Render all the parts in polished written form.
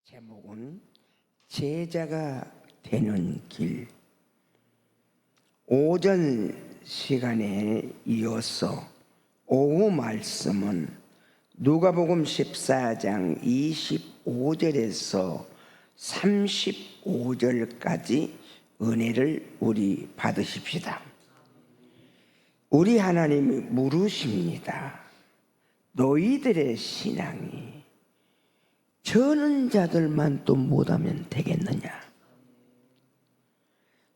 제목은 제자가 되는 길. 오전 시간에 이어서 오후 말씀은 누가복음 14장 25절에서 35절까지 은혜를 우리 받으십시다. 우리 하나님이 물으십니다. 너희들의 신앙이 저는 자들만 또 못하면 되겠느냐?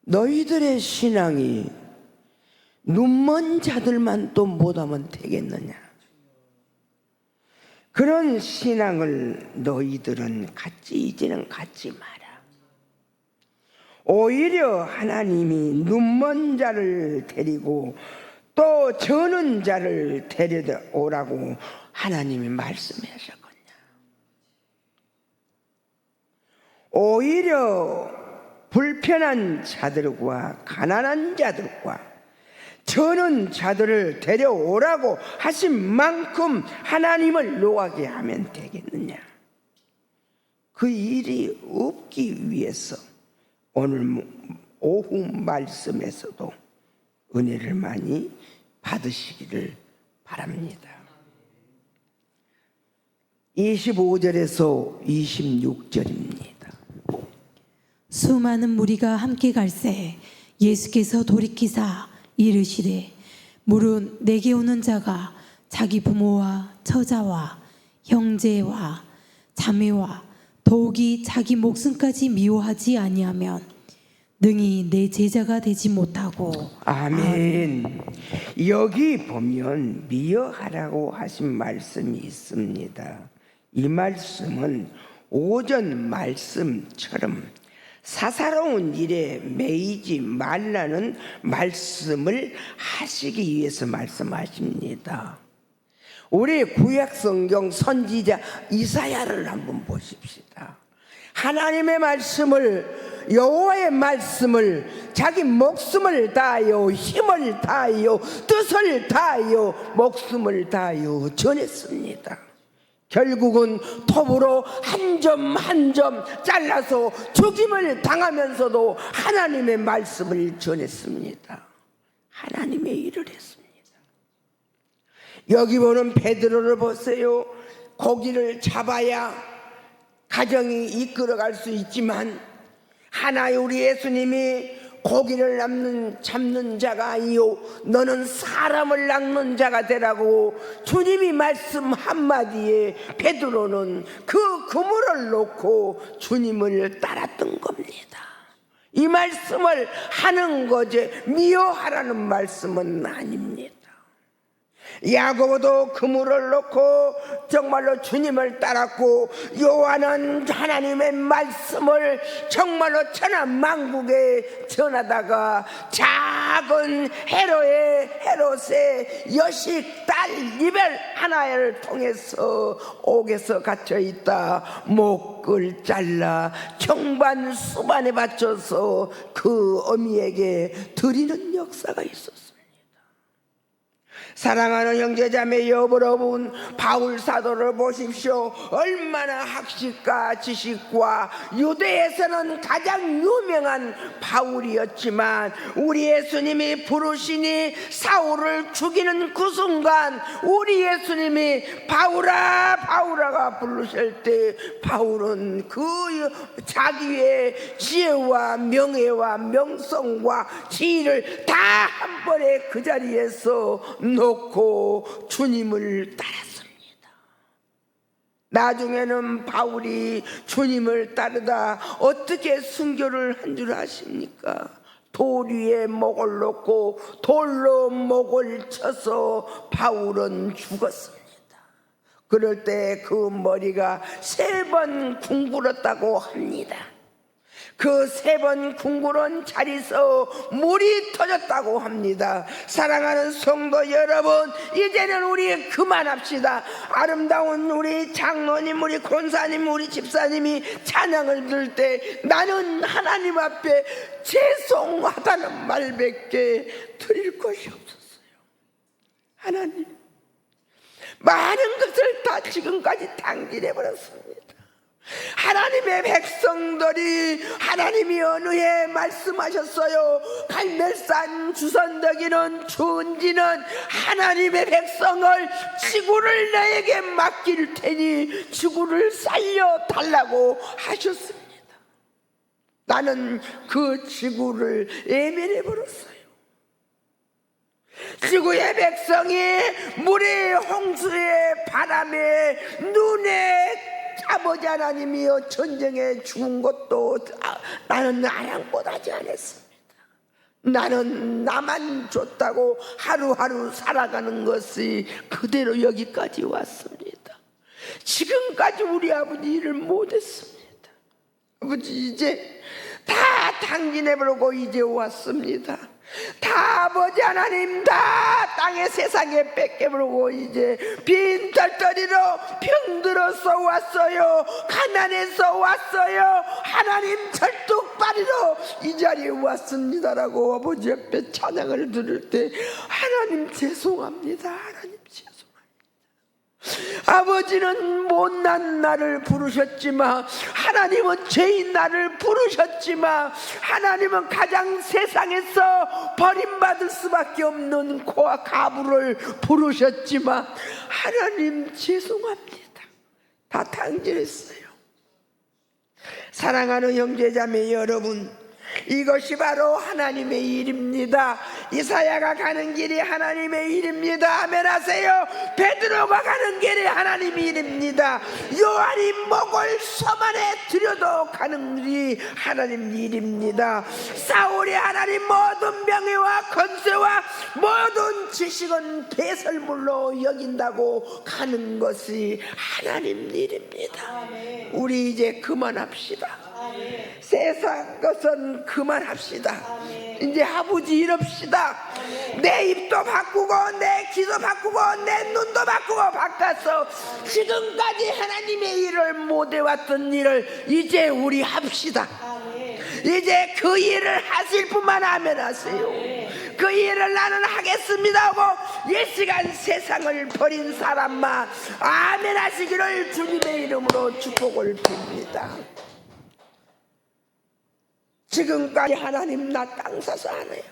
너희들의 신앙이 눈먼 자들만 또 못하면 되겠느냐? 그런 신앙을 너희들은 이제는 갖지 마라. 오히려 하나님이 눈먼 자를 데리고 또 저는 자를 데려오라고 하나님이 말씀하셨거든요. 오히려 불편한 자들과 가난한 자들과 저는 자들을 데려오라고 하신 만큼 하나님을 노하게 하면 되겠느냐? 그 일이 없기 위해서 오늘 오후 말씀에서도 은혜를 많이 받으시기를 바랍니다. 25절에서 26절입니다. 수많은 무리가 함께 갈새 예수께서 돌이키사 이르시되 물은 내게 오는 자가 자기 부모와 처자와 형제와 자매와 더욱이 자기 목숨까지 미워하지 아니하면 능히 내 제자가 되지 못하고. 아멘. 여기 보면 미워하라고 하신 말씀이 있습니다. 이 말씀은 오전 말씀처럼 사사로운 일에 매이지 말라는 말씀을 하시기 위해서 말씀하십니다. 우리 구약성경 선지자 이사야를 한번 보십시다. 하나님의 말씀을, 여호와의 말씀을 자기 목숨을 다하여 힘을 다하여 뜻을 다하여 목숨을 다하여 전했습니다. 결국은 톱으로 한 점 한 점 잘라서 죽임을 당하면서도 하나님의 말씀을 전했습니다. 하나님의 일을 했습니다. 여기 보는 베드로를 보세요. 고기를 잡아야 가정이 이끌어갈 수 있지만 하나의 우리 예수님이 고기를 잡는 자가 아니요 너는 사람을 낚는 자가 되라고 주님이 말씀 한마디에 베드로는 그 그물을 놓고 주님을 따랐던 겁니다. 이 말씀을 하는 거지 미워하라는 말씀은 아닙니다. 야고보도 그물을 놓고 정말로 주님을 따랐고 요한은 하나님의 말씀을 정말로 천하만국에 전하다가 작은 헤롯의 여식 딸 이벨 하나를 통해서 옥에서 갇혀있다 목을 잘라 경반 수반에 바쳐서 그 어미에게 드리는 역사가 있었습니다. 사랑하는 형제자매 여러분, 바울 사도를 보십시오. 얼마나 학식과 지식과 유대에서는 가장 유명한 바울이었지만 우리 예수님이 부르시니 사울을 죽이는 그 순간 우리 예수님이 바울아 바울아가 부르실 때 바울은 그 자기의 지혜와 명예와 명성과 지위를 다 한 번에 그 자리에서 놓고 주님을 따랐습니다. 나중에는 바울이 주님을 따르다 어떻게 순교를 한 줄 아십니까? 돌 위에 목을 놓고 돌로 목을 쳐서 바울은 죽었습니다. 그럴 때 그 머리가 3번 궁굴었다고 합니다. 그 3번 궁굴은 자리에서 물이 터졌다고 합니다. 사랑하는 성도 여러분, 이제는 우리 그만합시다. 아름다운 우리 장로님, 우리 권사님, 우리 집사님이 찬양을 들 때 나는 하나님 앞에 죄송하다는 말밖에 드릴 것이 없었어요. 하나님, 많은 것을 다 지금까지 당진해버렸습니다. 하나님의 백성들이 하나님이 어느 해 말씀하셨어요. 갈멜산 주선덕이는 주은지는 하나님의 백성을 지구를 너에게 맡길 테니 지구를 살려달라고 하셨습니다. 나는 그 지구를 예면해 버렸어요. 지구의 백성이 물의 홍수의 바람에 눈에 아버지 하나님이여 전쟁에 죽은 것도 나는 아랑곳하지 않았습니다. 나는 나만 줬다고 하루하루 살아가는 것이 그대로 여기까지 왔습니다. 지금까지 우리 아버지 일을 못했습니다. 아버지 이제 다 당진해버리고 이제 왔습니다. 다 아버지 하나님 다 땅의 세상에 뺏겨버리고 이제 빈털터리로 병들어서 왔어요. 가난해서 왔어요. 하나님 철뚝발이로 이 자리에 왔습니다라고 아버지 옆에 찬양을 들을 때 하나님 죄송합니다. 하나님 죄송합니다. 아버지는 못난 나를 부르셨지만 하나님은 죄인 나를 부르셨지만 하나님은 가장 세상에서 버림받을 수밖에 없는 고아 가부를 부르셨지만 하나님 죄송합니다. 다 당진했어요. 사랑하는 형제자매 여러분, 이것이 바로 하나님의 일입니다. 이사야가 가는 길이 하나님의 일입니다. 아멘 하세요. 베드로가 가는 길이 하나님의 일입니다. 요한이 목을 섬 안에 들여도 가는 길이 하나님 일입니다. 사울이 하나님 모든 명예와 권세와 모든 지식은 배설물로 여긴다고 가는 것이 하나님 일입니다. 우리 이제 그만합시다. 세상 것은 그만합시다. 이제 아버지 이럽시다. 내 입도 바꾸고 내 귀도 바꾸고 내 눈도 바꾸고 바꿔서 지금까지 하나님의 일을 못해왔던 일을 이제 우리 합시다. 이제 그 일을 하실 분만 아멘 하세요. 그 일을 나는 하겠습니다 하고 이 시간 세상을 버린 사람만 아멘 하시기를 주님의 이름으로 축복을 빕니다. 지금까지 하나님 나 땅 사서 안 해요.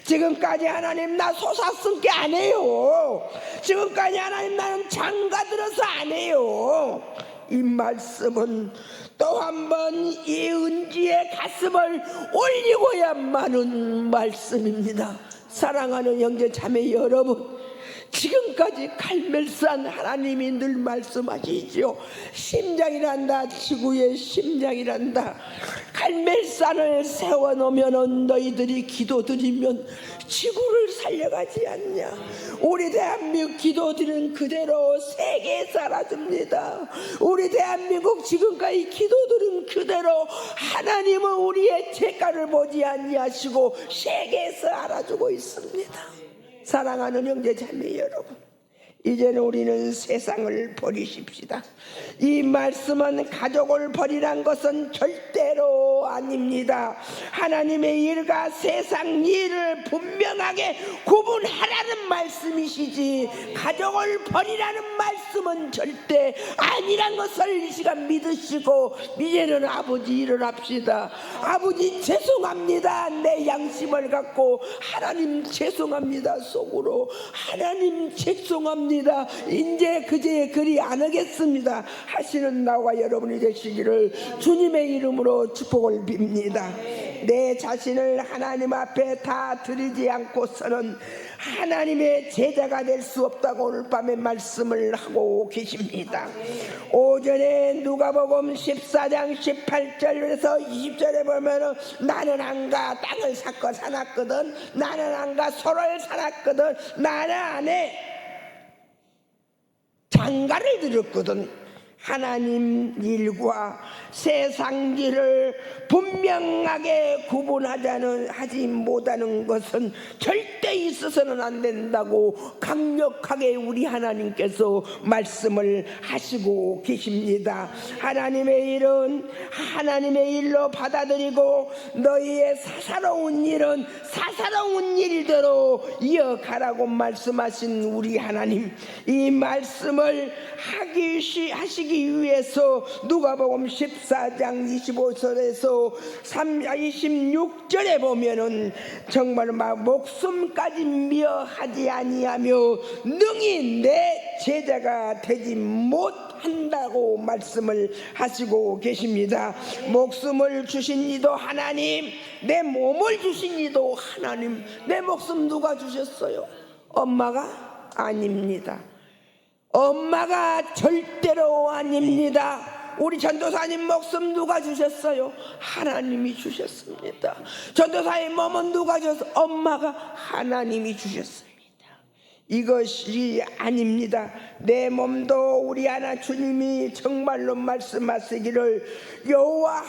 지금까지 하나님 나 소사스럽게 안 해요. 지금까지 하나님 나는 장가 들어서 안 해요. 이 말씀은 또 한 번 이 은지의 가슴을 올리고야만은 말씀입니다. 사랑하는 형제 자매 여러분, 지금까지 갈멜산 하나님이 늘 말씀하시죠. 심장이란다. 지구의 심장이란다. 갈멜산을 세워놓으면 너희들이 기도드리면 지구를 살려가지 않냐. 우리 대한민국 기도드리는 그대로 세계에 사라집니다. 우리 대한민국 지금까지 기도드린 그대로 하나님은 우리의 죄가를 보지 아니하시고 세계에서 알아주고 있습니다. 사랑하는 형제 자매 여러분, 이제는 우리는 세상을 버리십시다. 이 말씀은 가족을 버리란 것은 절대로 아닙니다. 하나님의 일과 세상 일을 분명하게 구분하라는 말씀이시지 가족을 버리라는 말씀은 절대 아니란 것을 이 시간 믿으시고 이제는 아버지 일을 합시다. 아버지 죄송합니다. 내 양심을 갖고 하나님 죄송합니다. 속으로 하나님 죄송합니다. 이제 그제 그리 안 하겠습니다 하시는 나와 여러분이 되시기를 주님의 이름으로 축복을 빕니다. 내 자신을 하나님 앞에 다 드리지 않고서는 하나님의 제자가 될 수 없다고 오늘 밤에 말씀을 하고 계십니다. 오전에 누가복음 14장 18절에서 20절에 보면은 나는 안가 땅을 샀고 사놨거든. 나는 안가 소를 사놨거든. 나는 안에 장가를 들었거든. 하나님 일과 세상 일을 분명하게 하지 못하는 것은 절대 있어서는 안 된다고 강력하게 우리 하나님께서 말씀을 하시고 계십니다. 하나님의 일은 하나님의 일로 받아들이고 너희의 사사로운 일은 사사로운 일대로 이어가라고 말씀하신 우리 하나님, 이 말씀을 하시기 위해서 누가복음 14장 25절에서 26절에 보면은 정말 막 목숨까지 미워하지 아니하며 능히 내 제자가 되지 못한다고 말씀을 하시고 계십니다. 목숨을 주신 이도 하나님, 내 몸을 주신 이도 하나님. 내 목숨 누가 주셨어요? 엄마가? 아닙니다. 엄마가 절대로 아닙니다. 우리 전도사님 목숨 누가 주셨어요? 하나님이 주셨습니다. 전도사님 몸은 누가 주셨어요? 엄마가 하나님이 주셨습니다. 이것이 아닙니다. 내 몸도 우리 하나 주님이 정말로 말씀하시기를 여호와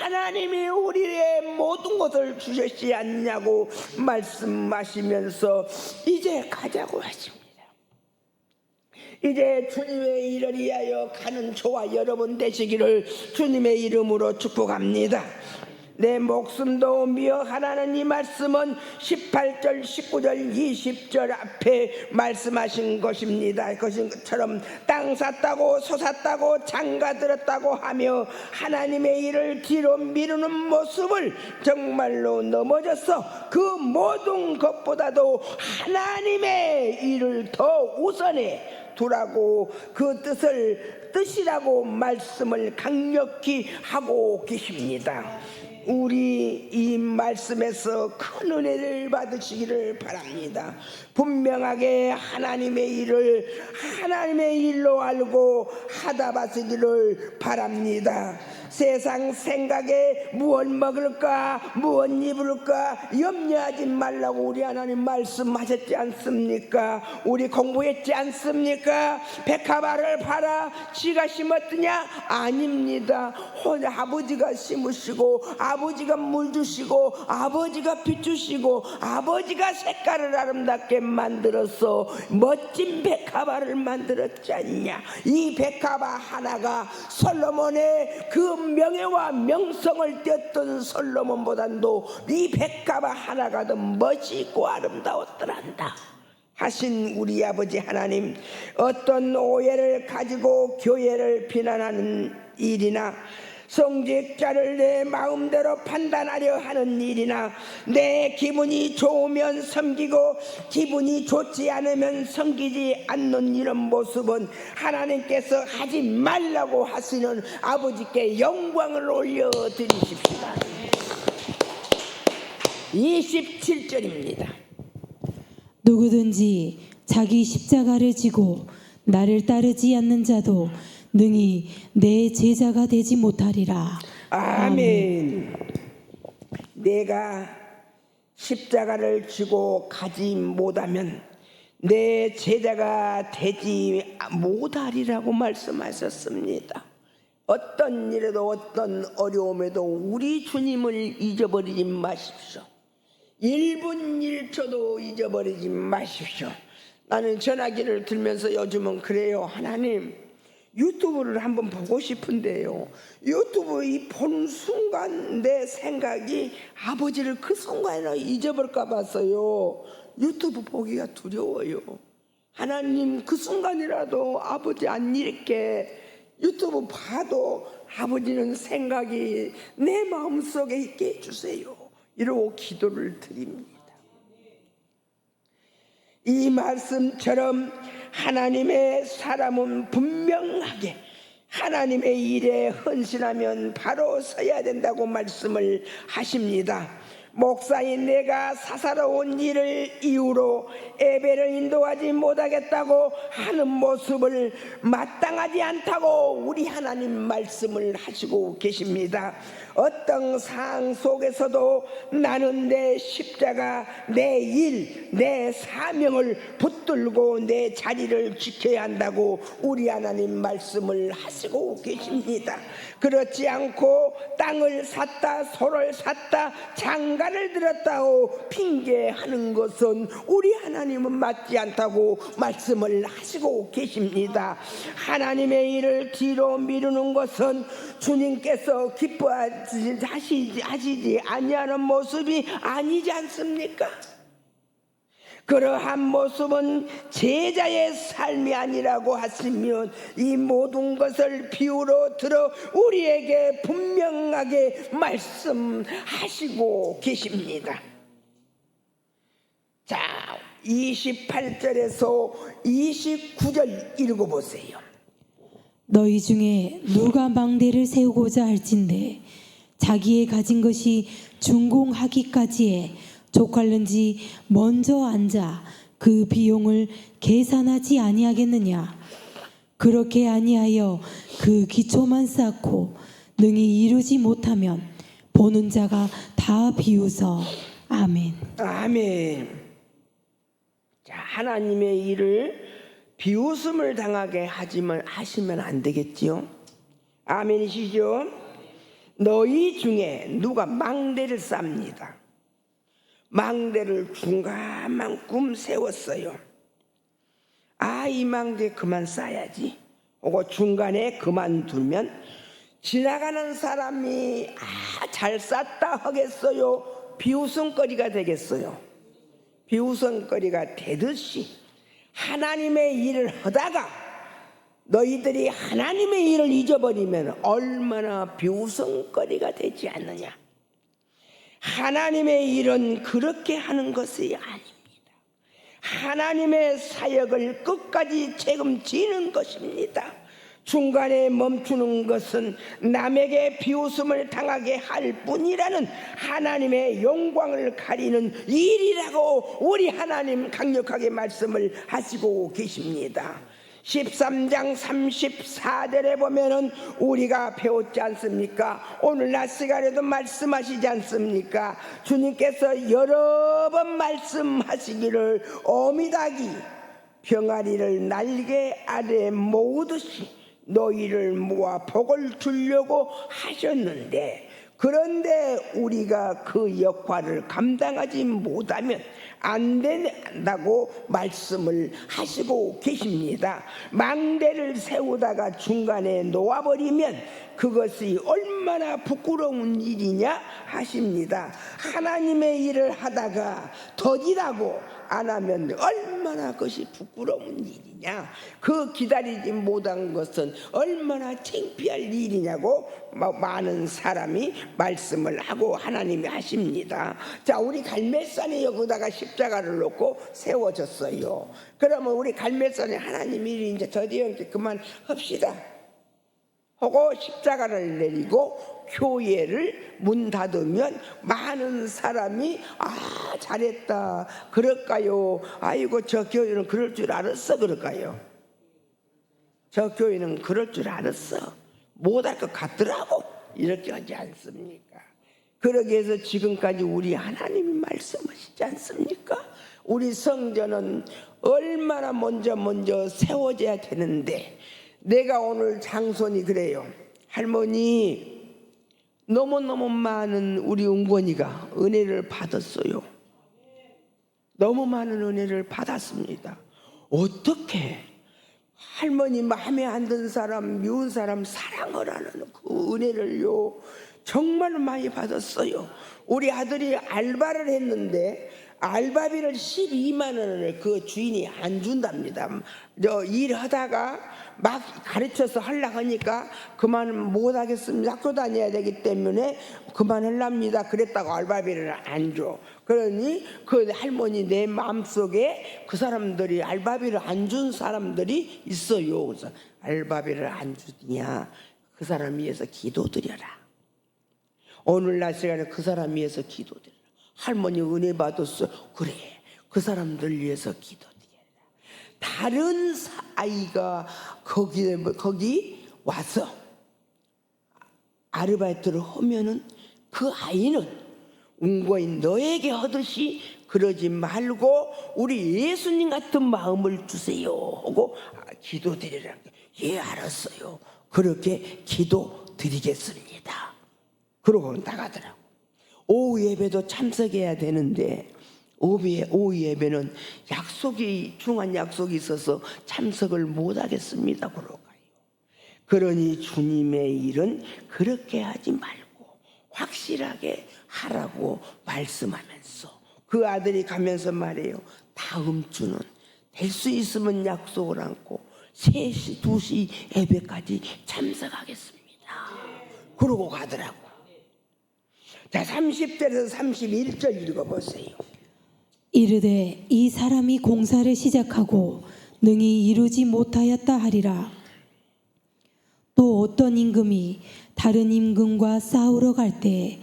하나님이 우리의 모든 것을 주셨지 않냐고 말씀하시면서 이제 가자고 하십니다. 이제 주님의 일을 위하여 가는 저와 여러분 되시기를 주님의 이름으로 축복합니다. 내 목숨도 미워하라는 이 말씀은 18절, 19절, 20절 앞에 말씀하신 것입니다. 그것처럼 땅 샀다고 소 샀다고 장가 들었다고 하며 하나님의 일을 뒤로 미루는 모습을 정말로 넘어져서 그 모든 것보다도 하나님의 일을 더 우선해 두라고 그 뜻이라고 말씀을 강력히 하고 계십니다. 우리 이 말씀에서 큰 은혜를 받으시기를 바랍니다. 분명하게 하나님의 일을 하나님의 일로 알고 하다 봤으기를 바랍니다. 세상 생각에 무엇 먹을까 무엇 입을까 염려하지 말라고 우리 하나님 말씀하셨지 않습니까? 우리 공부했지 않습니까? 백합화를 팔아 지가 심었더냐? 아닙니다. 아버지가 심으시고 아버지가 물 주시고 아버지가 빛 주시고 아버지가 색깔을 아름답게 만들어서 멋진 백합화를 만들었지 않냐. 이 백합화 하나가 솔로몬의 그 명예와 명성을 띄었던 솔로몬보다도 이 백합화 하나가 더 멋있고 아름다웠더란다 하신 우리 아버지 하나님, 어떤 오해를 가지고 교회를 비난하는 일이나 성직자를 내 마음대로 판단하려 하는 일이나 내 기분이 좋으면 섬기고 기분이 좋지 않으면 섬기지 않는 이런 모습은 하나님께서 하지 말라고 하시는 아버지께 영광을 올려드리십시다. 27절입니다. 누구든지 자기 십자가를 지고 나를 따르지 않는 자도 능히 내 제자가 되지 못하리라. 아멘. 내가 십자가를 지고 가지 못하면 내 제자가 되지 못하리라고 말씀하셨습니다. 어떤 일에도 어떤 어려움에도 우리 주님을 잊어버리지 마십시오. 1분 1초도 잊어버리지 마십시오. 나는 전화기를 들면서 요즘은 그래요. 하나님, 유튜브를 한번 보고 싶은데요, 유튜브 이 보는 순간 내 생각이 아버지를 그 순간에 잊어버릴까 봐서요, 유튜브 보기가 두려워요. 하나님, 그 순간이라도 아버지 안 잃게 유튜브 봐도 아버지는 생각이 내 마음속에 있게 해주세요. 이러고 기도를 드립니다. 이 말씀처럼 하나님의 사람은 분명하게 하나님의 일에 헌신하면 바로 서야 된다고 말씀을 하십니다. 목사인 내가 사사로운 일을 이유로 예배를 인도하지 못하겠다고 하는 모습을 마땅하지 않다고 우리 하나님 말씀을 하시고 계십니다. 어떤 상황 속에서도 나는 내 십자가, 내 일, 내 사명을 붙들고 내 자리를 지켜야 한다고 우리 하나님 말씀을 하시고 계십니다. 그렇지 않고 땅을 샀다, 소를 샀다, 장가 주가를 들었다고 핑계하는 것은 우리 하나님은 맞지 않다고 말씀을 하시고 계십니다. 하나님의 일을 뒤로 미루는 것은 주님께서 기뻐하시지 아니하는 모습이 아니지 않습니까? 그러한 모습은 제자의 삶이 아니라고 하시면 이 모든 것을 비유로 들어 우리에게 분명하게 말씀하시고 계십니다. 자, 28절에서 29절 읽어보세요. 너희 중에 누가 망대를 세우고자 할진대 자기의 가진 것이 준공하기까지에 족할는지 먼저 앉아 그 비용을 계산하지 아니하겠느냐. 그렇게 아니하여 그 기초만 쌓고 능히 이루지 못하면 보는 자가 다 비웃어. 아멘. 아멘. 자, 하나님의 일을 비웃음을 당하게 하시면 안 되겠지요. 아멘이시죠? 너희 중에 누가 망대를 쌉니다. 망대를 중간만큼 세웠어요. 이 망대 그만 쌓아야지. 그거 중간에 그만두면 지나가는 사람이 잘 쌌다 하겠어요? 비웃음거리가 되겠어요? 비웃음거리가 되듯이 하나님의 일을 하다가 너희들이 하나님의 일을 잊어버리면 얼마나 비웃음거리가 되지 않느냐. 하나님의 일은 그렇게 하는 것이 아닙니다. 하나님의 사역을 끝까지 책임지는 것입니다. 중간에 멈추는 것은 남에게 비웃음을 당하게 할 뿐이라는 하나님의 영광을 가리는 일이라고 우리 하나님 강력하게 말씀을 하시고 계십니다. 13장 34절에 보면은 우리가 배웠지 않습니까? 오늘 낮 시간에도 말씀하시지 않습니까? 주님께서 여러 번 말씀하시기를 어미닭이 병아리를 날개 아래 모으듯이 너희를 모아 복을 주려고 하셨는데, 그런데 우리가 그 역할을 감당하지 못하면 안 된다고 말씀을 하시고 계십니다. 망대를 세우다가 중간에 놓아버리면 그것이 얼마나 부끄러운 일이냐 하십니다. 하나님의 일을 하다가 더디라고 안 하면 얼마나 그것이 부끄러운 일이냐, 그 기다리지 못한 것은 얼마나 창피할 일이냐고 많은 사람이 말씀을 하고 하나님이 하십니다. 자, 우리 갈멜산에 여기다가 십자가를 놓고 세워졌어요. 그러면 우리 갈멜산에 하나님 일이 이제 드디어 그만 합시다 하고 십자가를 내리고 교회를 문 닫으면 많은 사람이 잘했다 그럴까요? 아이고 저 교회는 그럴 줄 알았어 그럴까요? 저 교회는 그럴 줄 알았어, 못할 것 같더라고, 이렇게 하지 않습니까? 그러기 위해서 지금까지 우리 하나님이 말씀하시지 않습니까? 우리 성전은 얼마나 먼저 세워져야 되는데, 내가 오늘 장손이 그래요. 할머니, 너무너무 많은 우리 은권이가 은혜를 받았어요. 너무 많은 은혜를 받았습니다. 어떻게 할머니 마음에 안 든 사람, 미운 사람 사랑을 하는 그 은혜를요 정말 많이 받았어요. 우리 아들이 알바를 했는데 알바비를 12만 원을 그 주인이 안 준답니다. 일하다가 막 가르쳐서 하려고 하니까 그만 못하겠습니다. 학교 다녀야 되기 때문에 그만하랍니다. 그랬다고 알바비를 안 줘. 그러니 그 할머니 내 마음속에 그 사람들이 알바비를 안 준 사람들이 있어요. 그래서 알바비를 안 주냐, 그 사람 위해서 기도드려라. 오늘날 시간에 그 사람 위해서 기도드려라. 할머니 은혜 받았어. 그래, 그 사람들 위해서 기도드려라. 다른 아이가 거기 와서 아르바이트를 하면은 그 아이는 은고인 너에게 하듯이 그러지 말고 우리 예수님 같은 마음을 주세요 하고 기도드리라. 예, 알았어요. 그렇게 기도드리겠습니다. 그러고 나가더라고. 오후 예배도 참석해야 되는데 오후 예배는 중한 약속이 있어서 참석을 못하겠습니다. 그러고 가요. 그러니 주님의 일은 그렇게 하지 말고 확실하게 하라고 말씀하면서 그 아들이 가면서 말해요. 다음 주는 될 수 있으면 약속을 안고 3시, 2시 예배까지 참석하겠습니다. 그러고 가더라고. 자, 30절에서 31절 읽어보세요. 이르되 이 사람이 공사를 시작하고 능히 이루지 못하였다 하리라. 또 어떤 임금이 다른 임금과 싸우러 갈 때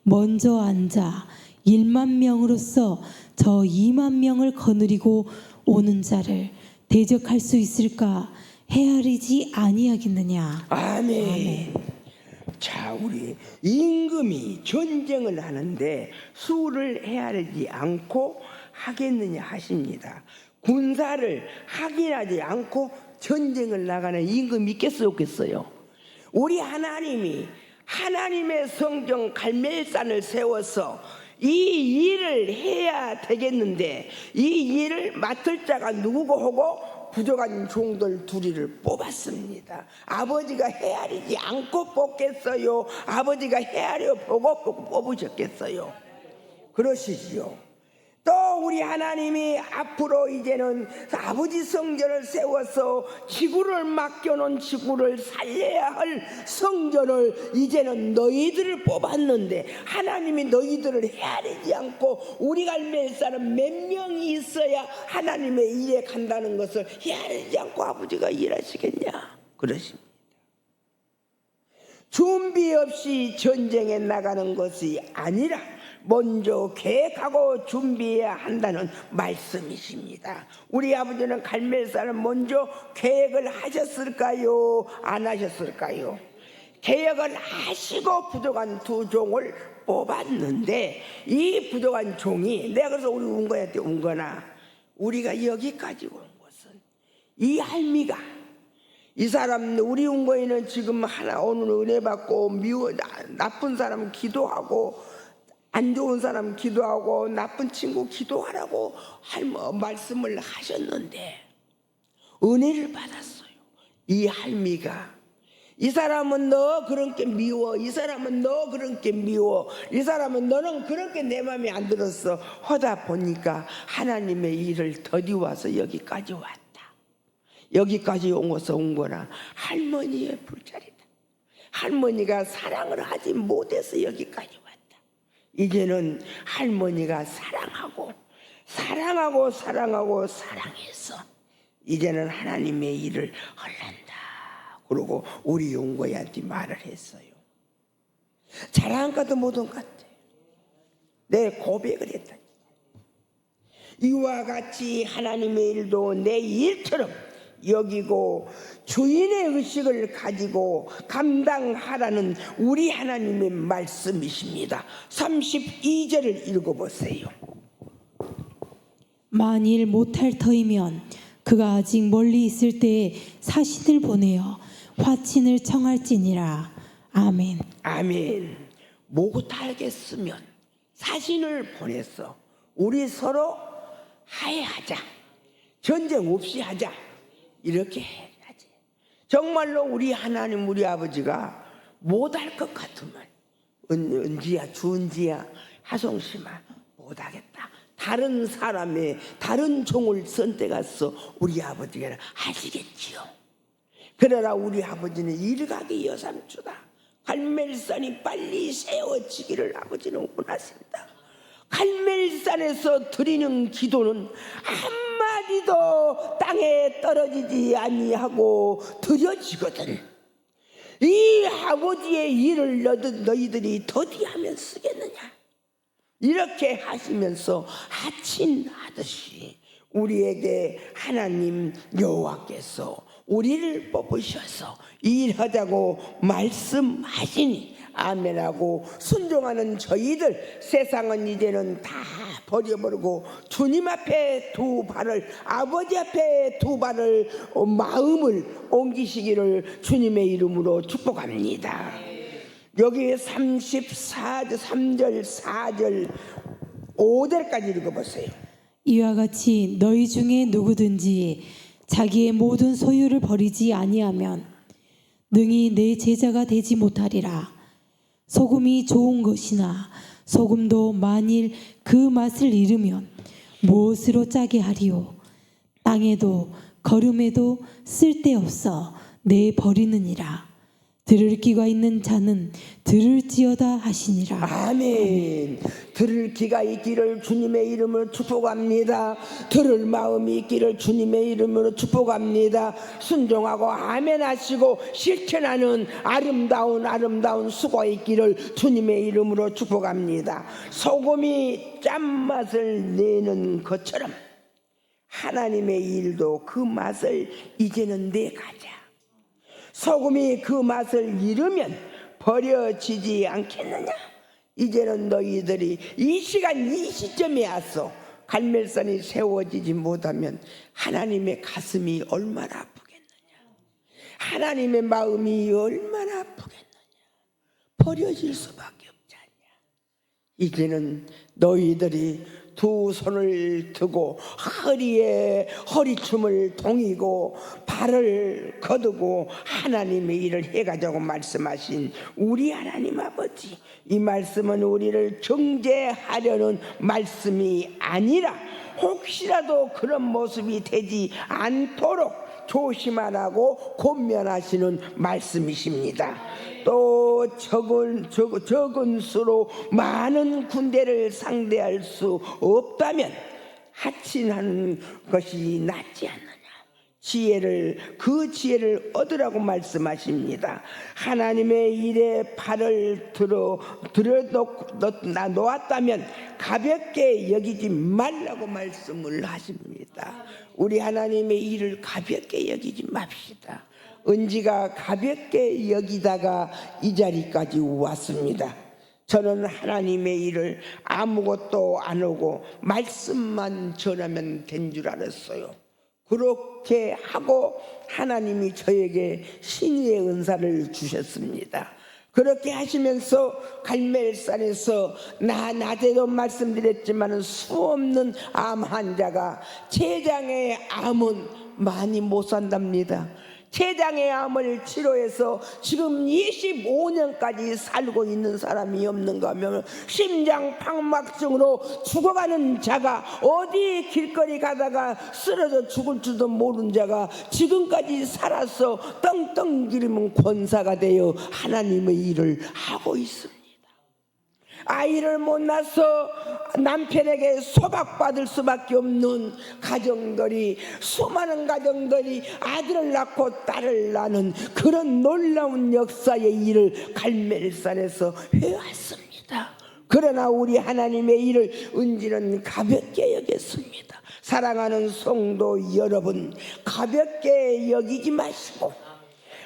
먼저 앉아 1만 명으로서 저 2만 명을 거느리고 오는 자를 대적할 수 있을까 헤아리지 아니하겠느냐. 아멘. 자, 우리 임금이 전쟁을 하는데 수를 헤아리지 않고 하겠느냐 하십니다. 군사를 확인하지 않고 전쟁을 나가는 임금이 있겠어요, 없겠어요? 우리 하나님이 하나님의 성전 갈멜산을 세워서 이 일을 해야 되겠는데 이 일을 맡을 자가 누구고 하고 부족한 종들 둘이를 뽑았습니다. 아버지가 헤아리지 않고 뽑겠어요? 아버지가 헤아려 보고 뽑으셨겠어요? 그러시지요. 또 우리 하나님이 앞으로 이제는 아버지 성전을 세워서 지구를 맡겨놓은 지구를 살려야 할 성전을 이제는 너희들을 뽑았는데 하나님이 너희들을 헤아리지 않고 우리 갈멜산은 몇 명이 있어야 하나님의 일에 간다는 것을 헤아리지 않고 아버지가 일하시겠냐 그러십니다. 준비 없이 전쟁에 나가는 것이 아니라 먼저 계획하고 준비해야 한다는 말씀이십니다. 우리 아버지는 갈멜산을 먼저 계획을 하셨을까요? 안 하셨을까요? 계획을 하시고 부족한 2종을 뽑았는데 이 부족한 종이 내가 그래서 우리 운거한테 온 거나 우리가 여기까지 온 것은 이 할미가 이 사람 우리 운거에는 지금 오늘 은혜 받고 나쁜 사람 기도하고 안 좋은 사람 기도하고 나쁜 친구 기도하라고 말씀을 하셨는데 은혜를 받았어요. 이 할미가 이 사람은 너 그런 게 미워, 이 사람은 너 그런 게 미워, 이 사람은 너는 그런 게 내 마음에 안 들었어 하다 보니까 하나님의 일을 더디 와서 여기까지 왔다. 여기까지 온 거나 할머니의 불찰이다. 할머니가 사랑을 하지 못해서 여기까지 왔다. 이제는 할머니가 사랑해서 이제는 하나님의 일을 할란다. 그러고 우리 용거이한테 말을 했어요. 자랑까도 못한 것 같아. 내 고백을 했다. 이와 같이 하나님의 일도 내 일처럼 여기고 주인의 의식을 가지고 감당하라는 우리 하나님의 말씀이십니다. 32절을 읽어보세요. 만일 못할 터이면 그가 아직 멀리 있을 때에 사신을 보내어 화친을 청할지니라. 아멘. 아멘. 못하겠으면 사신을 보내서 우리 서로 화해하자. 전쟁 없이 하자. 이렇게 해야지. 정말로 우리 하나님 우리 아버지가 못할 것 같으면 은지야 주은지야 하송심아 못하겠다. 다른 사람의 다른 종을 선택해서 우리 아버지가 하시겠지요. 그러나 우리 아버지는 일각이 여삼주다. 갈멜산이 빨리 세워지기를 아버지는 원하십니다. 갈멜산에서 드리는 기도는 한마디도 땅에 떨어지지 아니하고 드려지거든. 이 아버지의 일을 너희들이 더디하면 쓰겠느냐. 이렇게 하시면서 하친하듯이 우리에게 하나님 여호와께서 우리를 뽑으셔서 일하자고 말씀하시니 아멘하고 순종하는 저희들 세상은 이제는 다 버려버리고 주님 앞에 두 발을 아버지 앞에 두 발을 마음을 옮기시기를 주님의 이름으로 축복합니다. 여기 34절 3절 4절 5절까지 읽어보세요. 이와 같이 너희 중에 누구든지 자기의 모든 소유를 버리지 아니하면 능히 내 제자가 되지 못하리라. 소금이 좋은 것이나 소금도 만일 그 맛을 잃으면 무엇으로 짜게 하리요. 땅에도 거름에도 쓸데없어 내 버리느니라. 들을 귀가 있는 자는 들을지어다 하시니라. 아멘. 들을 귀가 있기를 주님의 이름으로 축복합니다. 들을 마음이 있기를 주님의 이름으로 축복합니다. 순종하고 아멘 하시고 실천하는 아름다운 수고 있기를 주님의 이름으로 축복합니다. 소금이 짠맛을 내는 것처럼 하나님의 일도 그 맛을 이제는 내가자. 소금이 그 맛을 잃으면 버려지지 않겠느냐. 이제는 너희들이 이 시간 이 시점에 와서 갈멜산이 세워지지 못하면 하나님의 가슴이 얼마나 아프겠느냐. 하나님의 마음이 얼마나 아프겠느냐. 버려질 수밖에 없지 않냐. 이제는 너희들이 두 손을 드고 허리에 허리춤을 동이고 발을 거두고 하나님의 일을 해가자고 말씀하신 우리 하나님 아버지, 이 말씀은 우리를 정죄하려는 말씀이 아니라 혹시라도 그런 모습이 되지 않도록 조심하라고 권면하시는 말씀이십니다. 또 적은 수로 많은 군대를 상대할 수 없다면 하친하는 것이 낫지 않느냐. 그 지혜를 얻으라고 말씀하십니다. 하나님의 일에 발을 놓았다면 가볍게 여기지 말라고 말씀을 하십니다. 우리 하나님의 일을 가볍게 여기지 맙시다. 은지가 가볍게 여기다가 이 자리까지 왔습니다. 저는 하나님의 일을 아무것도 안 하고 말씀만 전하면 된 줄 알았어요. 그렇게 하고 하나님이 저에게 신의의 은사를 주셨습니다. 그렇게 하시면서 갈멜산에서 낮에도 말씀드렸지만 수없는 암 환자가 췌장의 암은 많이 못 산답니다. 췌장의 암을 치료해서 지금 25년까지 살고 있는 사람이 없는가 하면 심장 박막증으로 죽어가는 자가 어디 길거리 가다가 쓰러져 죽을 줄도 모르는 자가 지금까지 살아서 떵떵 기르면 권사가 되어 하나님의 일을 하고 있습니다. 아이를 못 낳아서 남편에게 소박받을 수밖에 없는 가정들이, 수많은 가정들이 아들을 낳고 딸을 낳는 그런 놀라운 역사의 일을 갈멜산에서 해왔습니다. 그러나 우리 하나님의 일을 은지는 가볍게 여겼습니다. 사랑하는 성도 여러분, 가볍게 여기지 마시고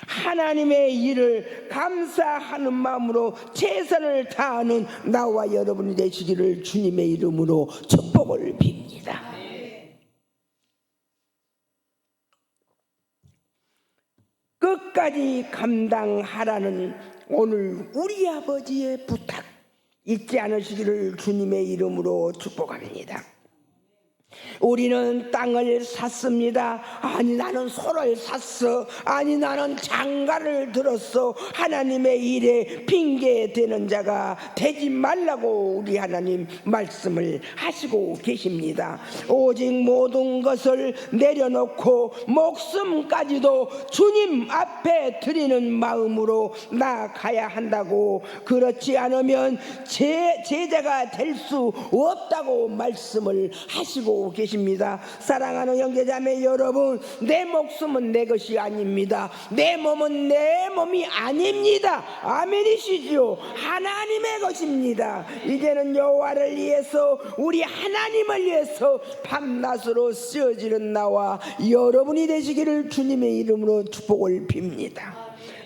하나님의 일을 감사하는 마음으로 최선을 다하는 나와 여러분이 되시기를 주님의 이름으로 축복을 빕니다. 끝까지 감당하라는 오늘 우리 아버지의 부탁 잊지 않으시기를 주님의 이름으로 축복합니다. 우리는 땅을 샀습니다. 아니 나는 소를 샀어. 아니 나는 장가를 들었어. 하나님의 일에 핑계대는 자가 되지 말라고 우리 하나님 말씀을 하시고 계십니다. 오직 모든 것을 내려놓고 목숨까지도 주님 앞에 드리는 마음으로 나아가야 한다고, 그렇지 않으면 제자가 될 수 없다고 말씀을 하시고 계십니다. 사랑하는 형제자매 여러분, 내 목숨은 내 것이 아닙니다. 내 몸은 내 몸이 아닙니다. 아멘이시죠? 하나님의 것입니다. 이제는 여호와를 위해서, 우리 하나님을 위해서 밤낮으로 쓰여지는 나와 여러분이 되시기를 주님의 이름으로 축복을 빕니다.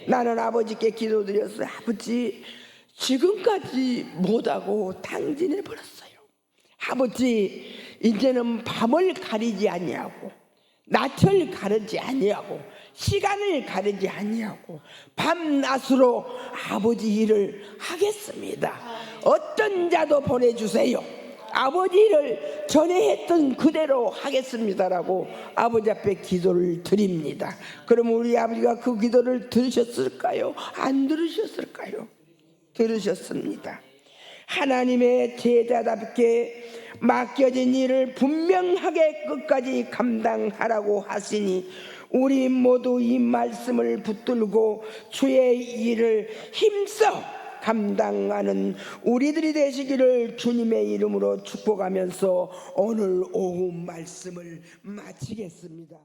나는 아버지께 기도드렸어요. 아버지, 지금까지 못하고 당진해 버렸어요. 아버지, 이제는 밤을 가리지 아니하고 낮을 가르지 아니하고 시간을 가리지 아니하고 밤낮으로 아버지 일을 하겠습니다. 어떤 자도 보내주세요. 아버지 일을 전에 했던 그대로 하겠습니다라고 아버지 앞에 기도를 드립니다. 그럼 우리 아버지가 그 기도를 들으셨을까요? 안 들으셨을까요? 들으셨습니다. 하나님의 제자답게 맡겨진 일을 분명하게 끝까지 감당하라고 하시니 우리 모두 이 말씀을 붙들고 주의 일을 힘써 감당하는 우리들이 되시기를 주님의 이름으로 축복하면서 오늘 오후 말씀을 마치겠습니다.